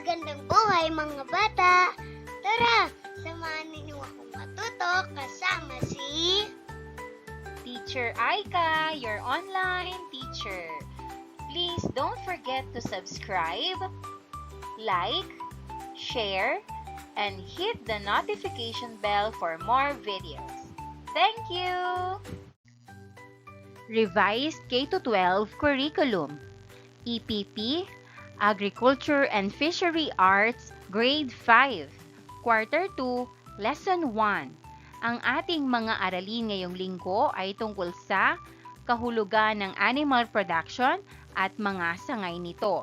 Magandang buhay mga bata! Tara, samahan ninyo akong matuto kasama si Teacher Aika, your online teacher. Please don't forget to subscribe, like, share, and hit the notification bell for more videos. Thank you! Revised K-12 Curriculum EPP, Agriculture and Fishery Arts, Grade 5, Quarter 2, Lesson 1. Ang ating mga aralin ngayong linggo ay tungkol sa kahulugan ng animal production at mga sangay nito,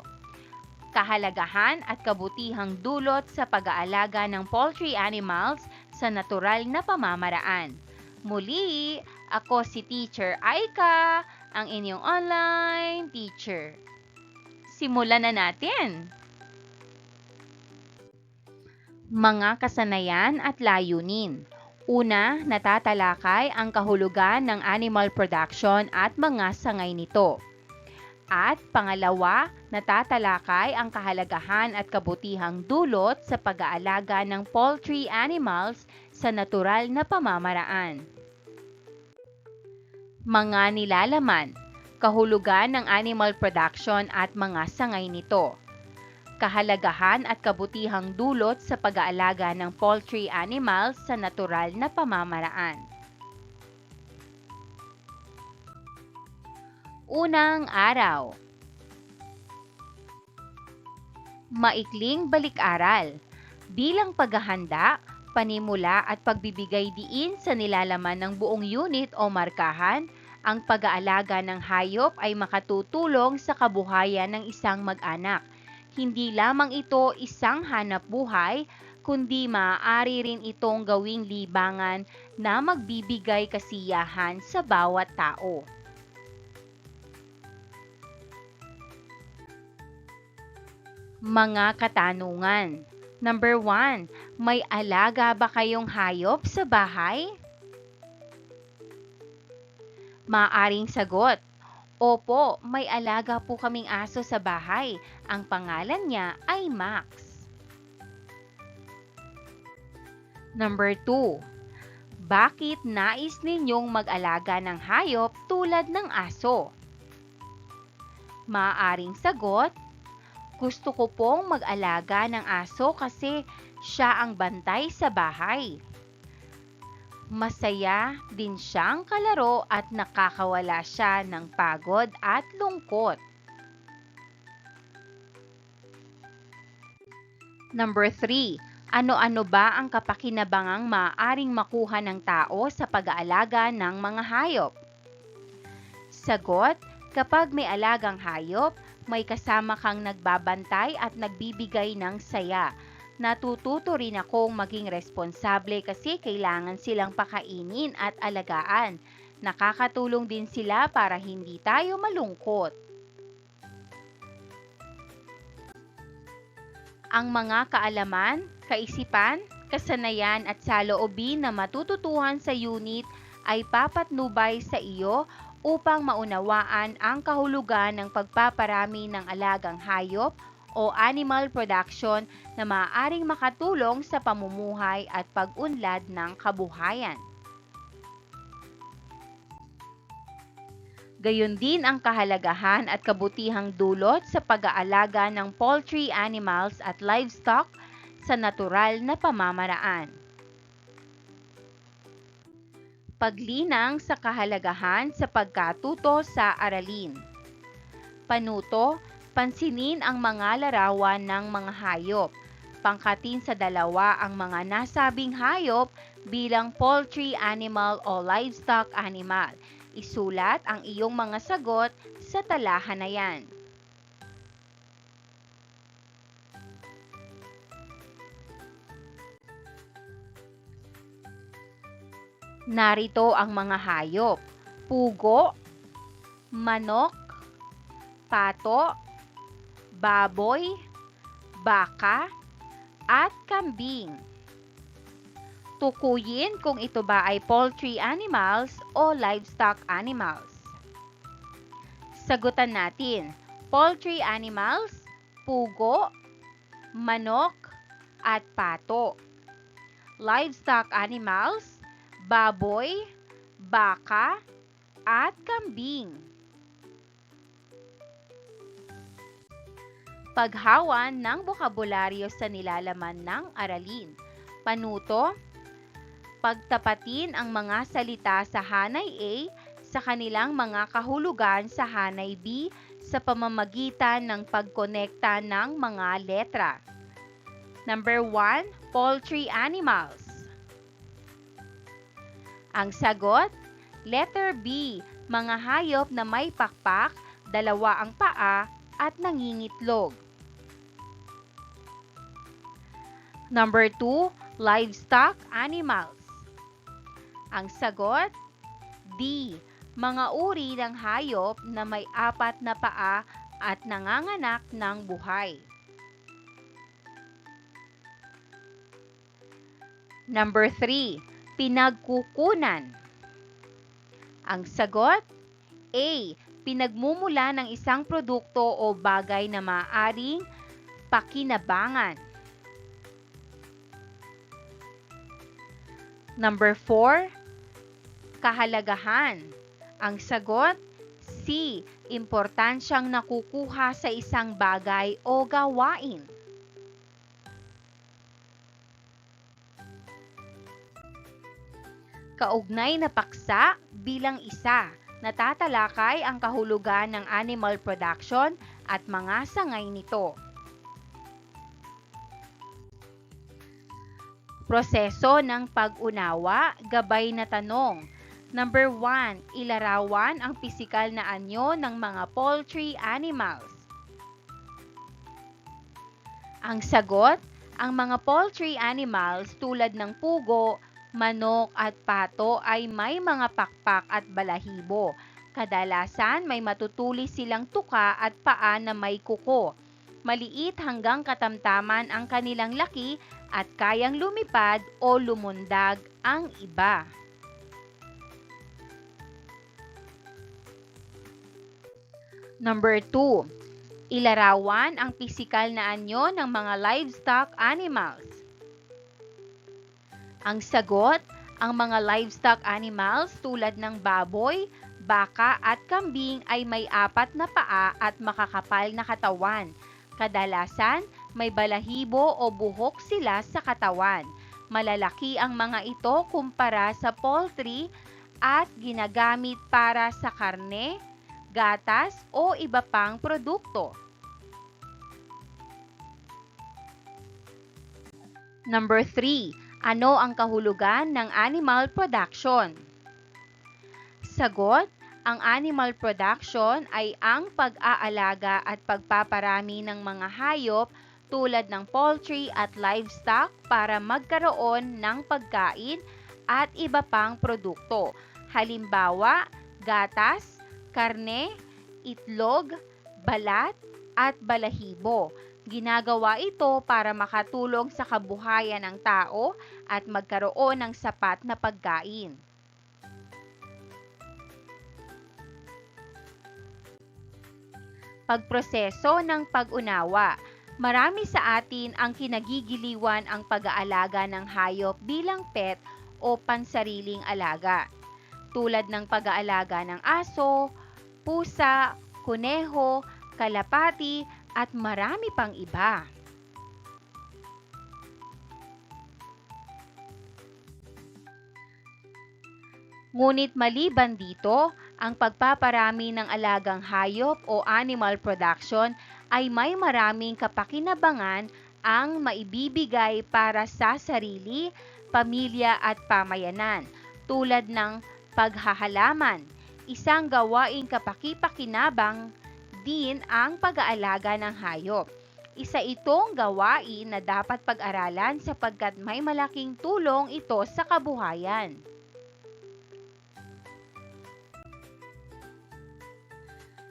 kahalagahan at kabutihang dulot sa pag-aalaga ng poultry animals sa natural na pamamaraan. Muli, ako si Teacher Aika, ang inyong online teacher. Simulan na natin! Mga kasanayan at layunin. Una, natatalakay ang kahulugan ng animal production at mga sangay nito. At pangalawa, natatalakay ang kahalagahan at kabutihang dulot sa pag-aalaga ng poultry animals sa natural na pamamaraan. Mga nilalaman. Kahulugan ng animal production at mga sangay nito. Kahalagahan at kabutihang dulot sa pag-aalaga ng poultry animals sa natural na pamamaraan. Unang araw. Maikling balik-aral. Bilang paghahanda, panimula at pagbibigay diin sa nilalaman ng buong unit o markahan, ang pag-aalaga ng hayop ay makatutulong sa kabuhayan ng isang mag-anak. Hindi lamang ito isang hanap buhay, kundi maaari rin itong gawing libangan na magbibigay kasiyahan sa bawat tao. Mga katanungan. Number 1. May alaga ba kayong hayop sa bahay? Maaring sagot, opo, may alaga po kaming aso sa bahay. Ang pangalan niya ay Max. Number 2. Bakit nais ninyong mag-alaga ng hayop tulad ng aso? Maaring sagot, gusto ko pong mag-alaga ng aso kasi siya ang bantay sa bahay. Masaya din siyang kalaro at nakakawala siya ng pagod at lungkot. Number 3. Ano-ano ba ang kapakinabangang maaaring makuha ng tao sa pag-aalaga ng mga hayop? Sagot, kapag may alagang hayop, may kasama kang nagbabantay at nagbibigay ng saya. Natututo rin akong maging responsable kasi kailangan silang pakainin at alagaan. Nakakatulong din sila para hindi tayo malungkot. Ang mga kaalaman, kaisipan, kasanayan at saloobin na matututuhan sa unit ay papatnubay sa iyo upang maunawaan ang kahulugan ng pagpaparami ng alagang hayop o animal production na maaaring makatulong sa pamumuhay at pag-unlad ng kabuhayan. Gayon din ang kahalagahan at kabutihang dulot sa pag-aalaga ng poultry animals at livestock sa natural na pamamaraan. Paglinang sa kahalagahan sa pagkatuto sa aralin. Panuto, pansinin ang mga larawan ng mga hayop. Pangkatin sa dalawa ang mga nasabing hayop bilang poultry animal o livestock animal. Isulat ang iyong mga sagot sa talahan na yan. Narito ang mga hayop: pugo, manok, pato, baboy, baka, at kambing. Tukuyin kung ito ba ay poultry animals o livestock animals. Sagutan natin, poultry animals, pugo, manok, at pato. Livestock animals, baboy, baka, at kambing. Paghawan ng bokabularyo sa nilalaman ng aralin. Panuto, pagtapatin ang mga salita sa hanay A sa kanilang mga kahulugan sa hanay B sa pamamagitan ng pagkonekta ng mga letra. Number 1, poultry animals. Ang sagot, letter B, mga hayop na may pakpak, dalawa ang paa, at nangingitlog. Number 2, livestock animals. Ang sagot, D, mga uri ng hayop na may 4 na paa at nanganganak ng buhay. Number 3, pinagkukunan. Ang sagot, A, pinagmumula ng isang produkto o bagay na maaaring pakinabangan. Number 4, kahalagahan. Ang sagot, C, importansyang nakukuha sa isang bagay o gawain. Kaugnay na paksa bilang isa, natatalakay ang kahulugan ng animal production at mga sangay nito. Proseso ng pag-unawa, gabay na tanong. Number 1, ilarawan ang pisikal na anyo ng mga poultry animals. Ang sagot, ang mga poultry animals tulad ng pugo, manok at pato ay may mga pakpak at balahibo. Kadalasan may matutulis silang tuka at paa na may kuko. Maliit hanggang katamtaman ang kanilang laki at kayang lumipad o lumundag ang iba. Number 2, ilarawan ang pisikal na anyo ng mga livestock animals. Ang sagot, ang mga livestock animals tulad ng baboy, baka at kambing ay may 4 na paa at makakapal na katawan. Kadalasan, may balahibo o buhok sila sa katawan. Malalaki ang mga ito kumpara sa poultry at ginagamit para sa karne, gatas o iba pang produkto. Number 3, ano ang kahulugan ng animal production? Sagot, ang animal production ay ang pag-aalaga at pagpaparami ng mga hayop tulad ng poultry at livestock para magkaroon ng pagkain at iba pang produkto. Halimbawa, gatas, karne, itlog, balat, at balahibo. Ginagawa ito para makatulong sa kabuhayan ng tao at magkaroon ng sapat na pagkain. Pagproseso ng pag-unawa. Marami sa atin ang kinagigiliwan ang pag-aalaga ng hayop bilang pet o pansariling alaga, tulad ng pag-aalaga ng aso, pusa, kuneho, kalapati, at marami pang iba. Ngunit maliban dito, ang pagpaparami ng alagang hayop o animal production ay may maraming kapakinabangan ang maibibigay para sa sarili, pamilya at pamayanan, tulad ng paghahalaman. Isang gawaing kapaki-pakinabang din ang pag-aalaga ng hayop. Isa itong gawain na dapat pag-aralan sapagkat may malaking tulong ito sa kabuhayan.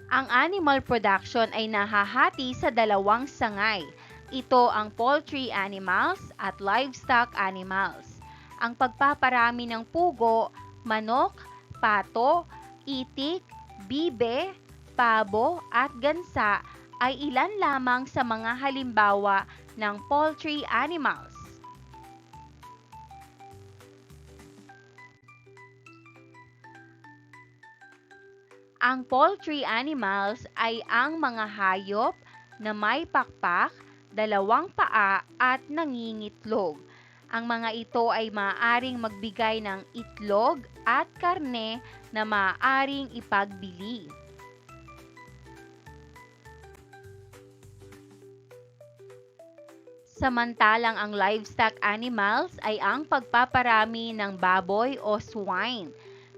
Ang animal production ay nahahati sa 2 sangay. Ito ang poultry animals at livestock animals. Ang pagpaparami ng pugo, manok, pato, itik, bibe, pabo at gansa ay ilan lamang sa mga halimbawa ng poultry animals? Ang poultry animals ay ang mga hayop na may pakpak, dalawang paa at nangingitlog. Ang mga ito ay maaaring magbigay ng itlog at karne na maaaring ipagbili. Samantalang ang livestock animals ay ang pagpaparami ng baboy o swine.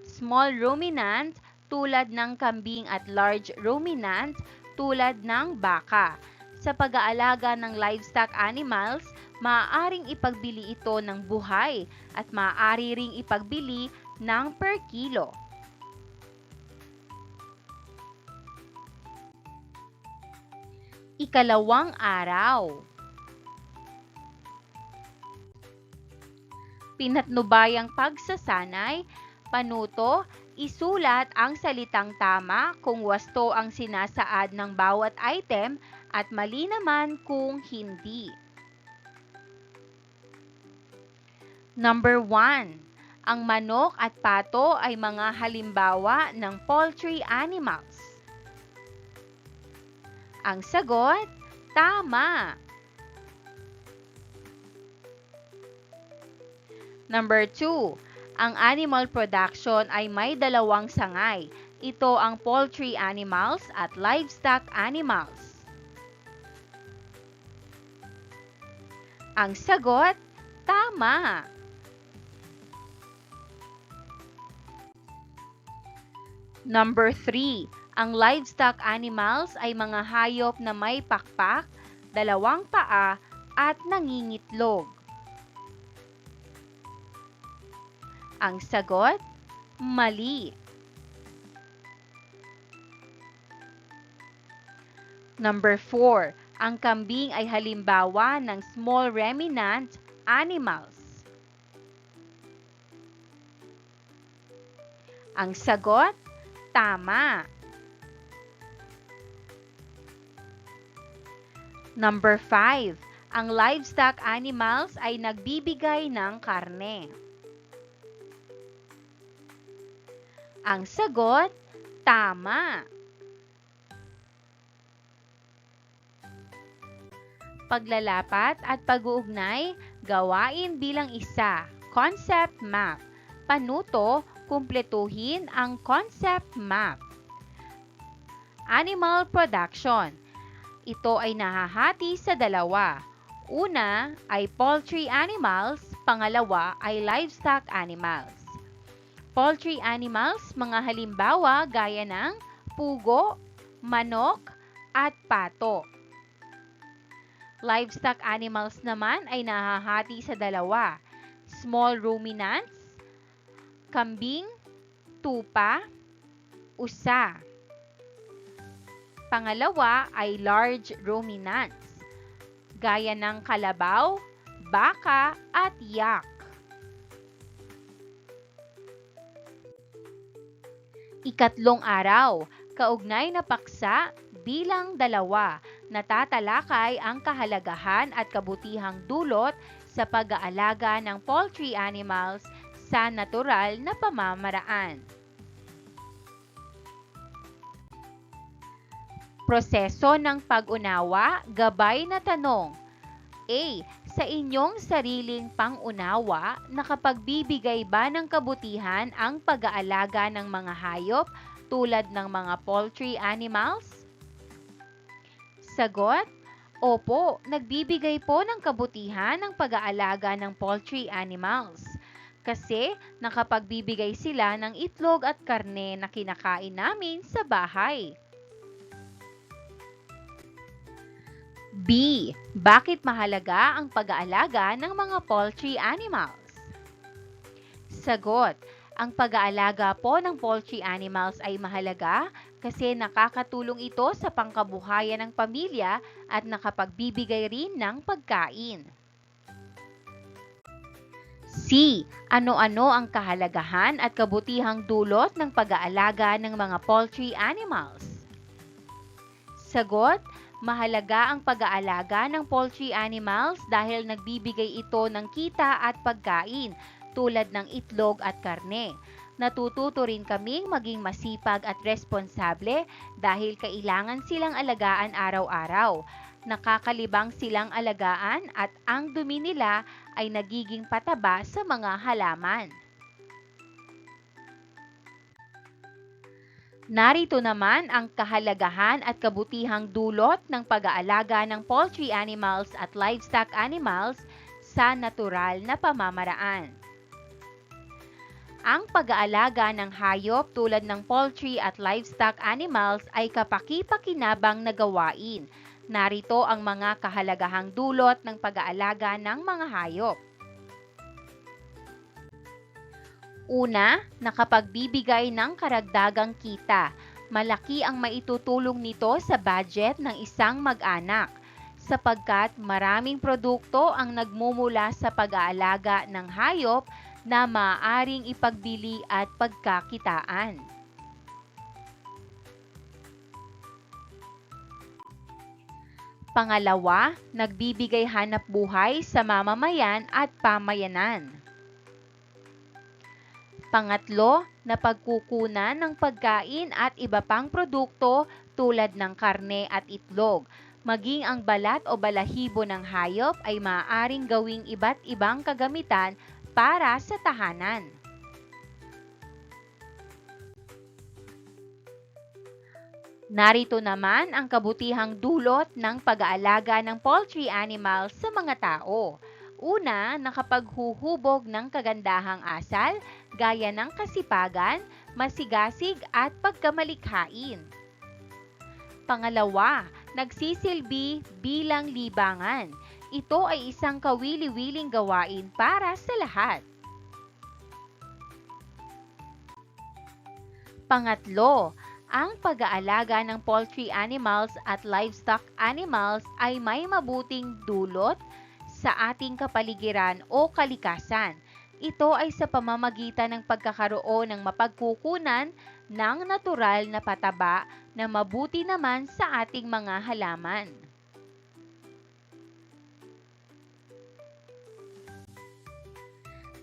Small ruminant tulad ng kambing at large ruminant tulad ng baka. Sa pag-aalaga ng livestock animals, maaaring ipagbili ito ng buhay at maaari ring ipagbili ng per kilo. Ikalawang araw. Pinatnubayang pagsasanay, panuto, isulat ang salitang tama kung wasto ang sinasaad ng bawat item at mali naman kung hindi. Number 1. Ang manok at pato ay mga halimbawa ng poultry animals. Ang sagot, tama. Number 2. Ang animal production ay may dalawang sangay. Ito ang poultry animals at livestock animals. Ang sagot, tama. Number 3. Ang livestock animals ay mga hayop na may pakpak, dalawang paa at nangingitlog. Ang sagot, mali. Number 4. Ang kambing ay halimbawa ng small ruminant animals. Ang sagot, tama. Number 5. Ang livestock animals ay nagbibigay ng karne. Ang sagot, tama. Paglalapat at pag-uugnay, gawain bilang isa, concept map. Panuto, kumpletuhin ang concept map. Animal production. Ito ay nahahati sa dalawa. Una ay poultry animals, pangalawa ay livestock animals. Poultry animals, mga halimbawa gaya ng pugo, manok, at pato. Livestock animals naman ay nahahati sa dalawa. Small ruminants, kambing, tupa, usa. Pangalawa ay large ruminants, gaya ng kalabaw, baka, at yak. Ikatlong araw, kaugnay na paksa bilang 2, natatalakay ang kahalagahan at kabutihang dulot sa pag-aalaga ng poultry animals sa natural na pamamaraan. Proseso ng pag-unawa, gabay na tanong. A. Sa inyong sariling pang-unawa, nakapagbibigay ba ng kabutihan ang pag-aalaga ng mga hayop tulad ng mga poultry animals? Sagot, opo, nagbibigay po ng kabutihan ang pag-aalaga ng poultry animals. Kasi nakapagbibigay sila ng itlog at karne na kinakain namin sa bahay. B. Bakit mahalaga ang pag-aalaga ng mga poultry animals? Sagot, ang pag-aalaga po ng poultry animals ay mahalaga kasi nakakatulong ito sa pangkabuhayan ng pamilya at nakapagbibigay rin ng pagkain. C. Ano-ano ang kahalagahan at kabutihang dulot ng pag-aalaga ng mga poultry animals? Sagot, Mahalaga ang pag-aalaga ng poultry animals dahil nagbibigay ito ng kita at pagkain tulad ng itlog at karne. Natututo rin kaming maging masipag at responsable dahil kailangan silang alagaan araw-araw. Nakakalibang silang alagaan at ang dumi nila ay nagiging pataba sa mga halaman. Narito naman ang kahalagahan at kabutihang dulot ng pag-aalaga ng poultry animals at livestock animals sa natural na pamamaraan. Ang pag-aalaga ng hayop tulad ng poultry at livestock animals ay kapaki-pakinabang na gawain. Narito ang mga kahalagahang dulot ng pag-aalaga ng mga hayop. Una, nakapagbibigay ng karagdagang kita. Malaki ang maitutulong nito sa budget ng isang mag-anak sapagkat maraming produkto ang nagmumula sa pag-aalaga ng hayop na maaaring ipagbili at pagkakitaan. Pangalawa, nagbibigay hanap buhay sa mamamayan at pamayanan. Pangatlo, napagkukunan ng pagkain at iba pang produkto tulad ng karne at itlog. Maging ang balat o balahibo ng hayop ay maaaring gawing iba't ibang kagamitan para sa tahanan. Narito naman ang kabutihang dulot ng pag-aalaga ng poultry animals sa mga tao. Una, nakapaghuhubog ng kagandahang asal, gaya ng kasipagan, masigasig at pagkamalikhain. Pangalawa, nagsisilbi bilang libangan. Ito ay isang kawili-wiling gawain para sa lahat. Pangatlo, ang pag-aalaga ng poultry animals at livestock animals ay may mabuting dulot sa ating kapaligiran o kalikasan. Ito ay sa pamamagitan ng pagkakaroon ng mapagkukunan ng natural na pataba na mabuti naman sa ating mga halaman.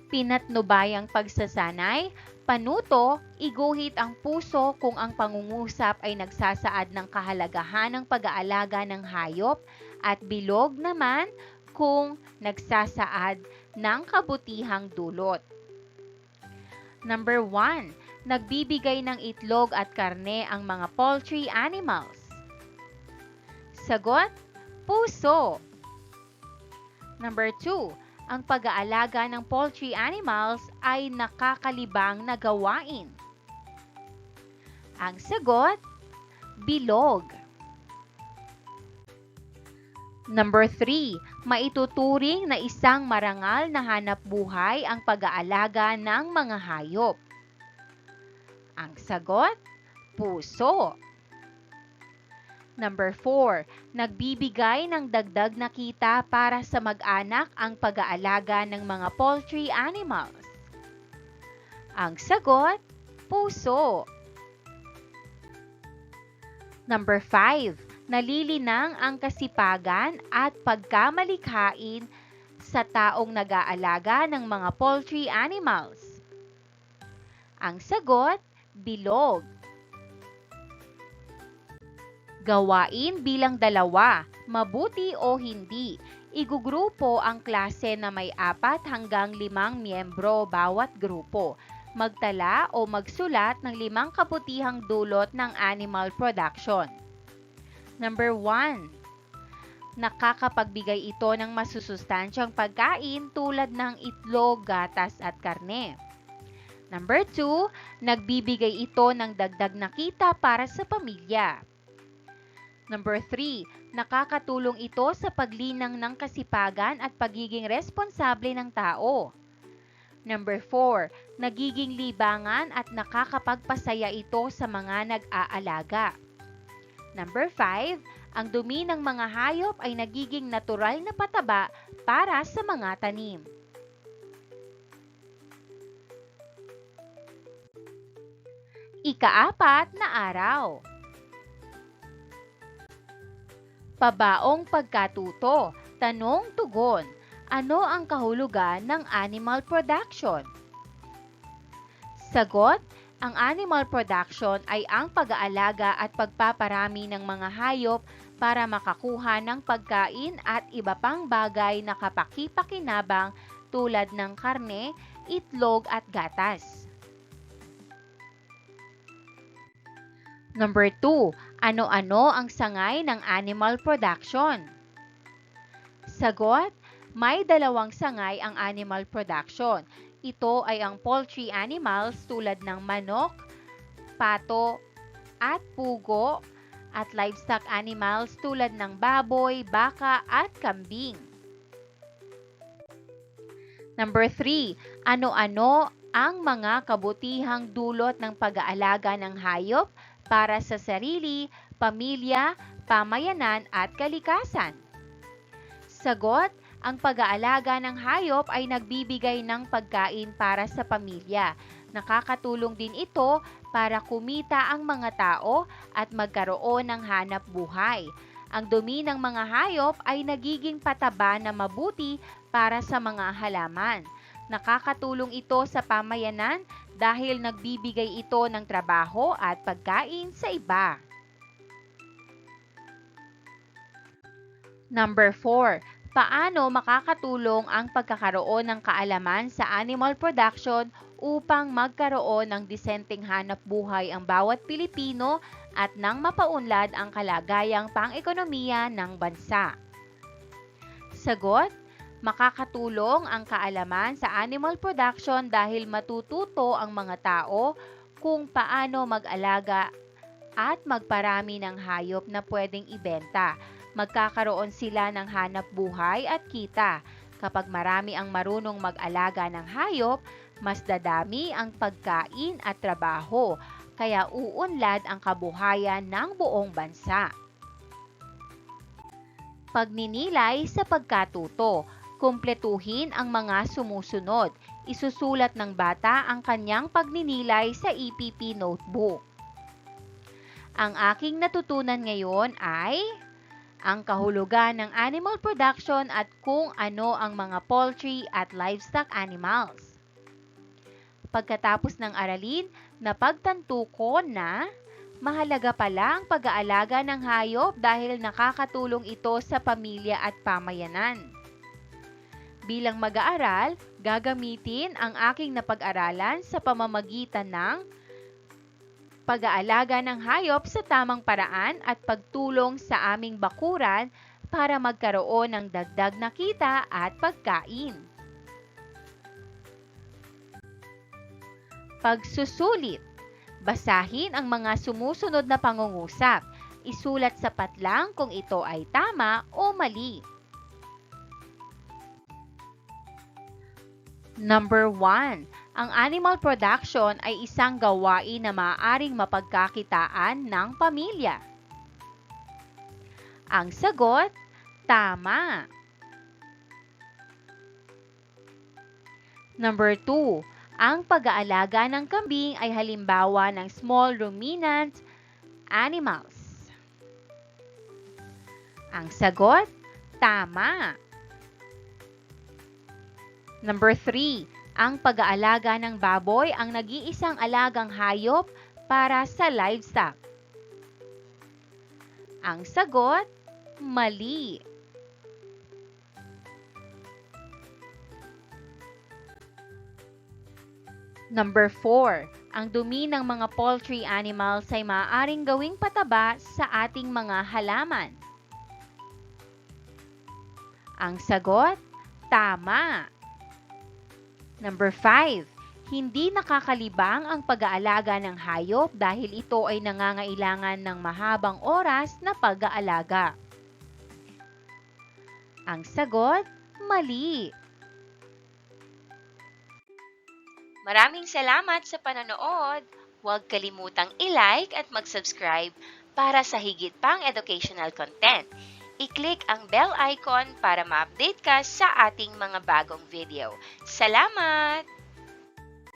Pinatnubayang pagsasanay, panuto, iguhit ang puso kung ang pangungusap ay nagsasaad ng kahalagahan ng pag-aalaga ng hayop at bilog naman kung nagsasaad ng kabutihang dulot. Number 1, nagbibigay ng itlog at karne ang mga poultry animals. Sagot, puso. Number 2, ang pag-aalaga ng poultry animals ay nakakalibang na gawain. Ang sagot, bilog. Number 3, maituturing na isang marangal na hanap buhay ang pag-aalaga ng mga hayop. Ang sagot, puso. Number 4, nagbibigay ng dagdag na kita para sa mag-anak ang pag-aalaga ng mga poultry animals. Ang sagot, puso. Number 5, nalilinang ang kasipagan at pagkamalikhain sa taong nag-aalaga ng mga poultry animals. Ang sagot, bilog. Gawain bilang 2, mabuti o hindi. Igugrupo ang klase na may 4 hanggang 5 miyembro bawat grupo. Magtala o magsulat ng 5 kabutihang dulot ng animal production. Number 1, nakakapagbigay ito ng masusustansyang pagkain tulad ng itlog, gatas at karne. Number 2, nagbibigay ito ng dagdag na kita para sa pamilya. Number 3, nakakatulong ito sa paglinang ng kasipagan at pagiging responsable ng tao. Number 4, nagiging libangan at nakakapagpasaya ito sa mga nag-aalaga. Number 5, ang dumi ng mga hayop ay nagiging natural na pataba para sa mga tanim. Ika-4 na araw. Pabaong pagkatuto, tanong-tugon, ano ang kahulugan ng animal production? Sagot, ang animal production ay ang pag-aalaga at pagpaparami ng mga hayop para makakuha ng pagkain at iba pang bagay na kapaki-pakinabang tulad ng karne, itlog at gatas. Number 2, ano-ano ang sangay ng animal production? Sagot, may dalawang sangay ang animal production. Ito ay ang poultry animals tulad ng manok, pato, at pugo, at livestock animals tulad ng baboy, baka, at kambing. Number 3, ano-ano ang mga kabutihang dulot ng pag-aalaga ng hayop para sa sarili, pamilya, pamayanan at kalikasan? Sagot, ang pag-aalaga ng hayop ay nagbibigay ng pagkain para sa pamilya. Nakakatulong din ito para kumita ang mga tao at magkaroon ng hanap buhay. Ang dumi ng mga hayop ay nagiging pataba na mabuti para sa mga halaman. Nakakatulong ito sa pamayanan dahil nagbibigay ito ng trabaho at pagkain sa iba. Number 4, paano makakatulong ang pagkakaroon ng kaalaman sa animal production upang magkaroon ng disenteng hanap buhay ang bawat Pilipino at nang mapaunlad ang kalagayang pang-ekonomiya ng bansa? Sagot, makakatulong ang kaalaman sa animal production dahil matututo ang mga tao kung paano mag-alaga at magparami ng hayop na pwedeng ibenta. Magkakaroon sila ng hanap buhay at kita. Kapag marami ang marunong mag-alaga ng hayop, mas dadami ang pagkain at trabaho, kaya uunlad ang kabuhayan ng buong bansa. Pagninilay sa pagkatuto. Kumpletuhin ang mga sumusunod. Isusulat ng bata ang kanyang pagninilay sa EPP notebook. Ang aking natutunan ngayon ay ang kahulugan ng animal production at kung ano ang mga poultry at livestock animals. Pagkatapos ng aralin, napagtanto ko na mahalaga pala ang pag-aalaga ng hayop dahil nakakatulong ito sa pamilya at pamayanan. Bilang mag-aaral, gagamitin ang aking napag-aralan sa pamamagitan ng pag-aalaga ng hayop sa tamang paraan at pagtulong sa aming bakuran para magkaroon ng dagdag na kita at pagkain. Pagsusulit. Basahin ang mga sumusunod na pangungusap. Isulat sa patlang kung ito ay tama o mali. Number 1. Ang animal production ay isang gawain na maaaring mapagkakitaan ng pamilya. Ang sagot, tama. Number 2. Ang pag-aalaga ng kambing ay halimbawa ng small ruminant animals. Ang sagot, tama. Number 3. Ang pag-aalaga ng baboy ang nag-iisang alagang hayop para sa livestock. Ang sagot, mali. Number 4. Ang dumi ng mga poultry animals ay maaaring gawing pataba sa ating mga halaman. Ang sagot, tama. Number 5. Hindi nakakalibang ang pag-aalaga ng hayop dahil ito ay nangangailangan ng mahabang oras na pag-aalaga. Ang sagot, mali. Maraming salamat sa panonood. Huwag kalimutang i-like at mag-subscribe para sa higit pang educational content. I-click ang bell icon para ma-update ka sa ating mga bagong video. Salamat!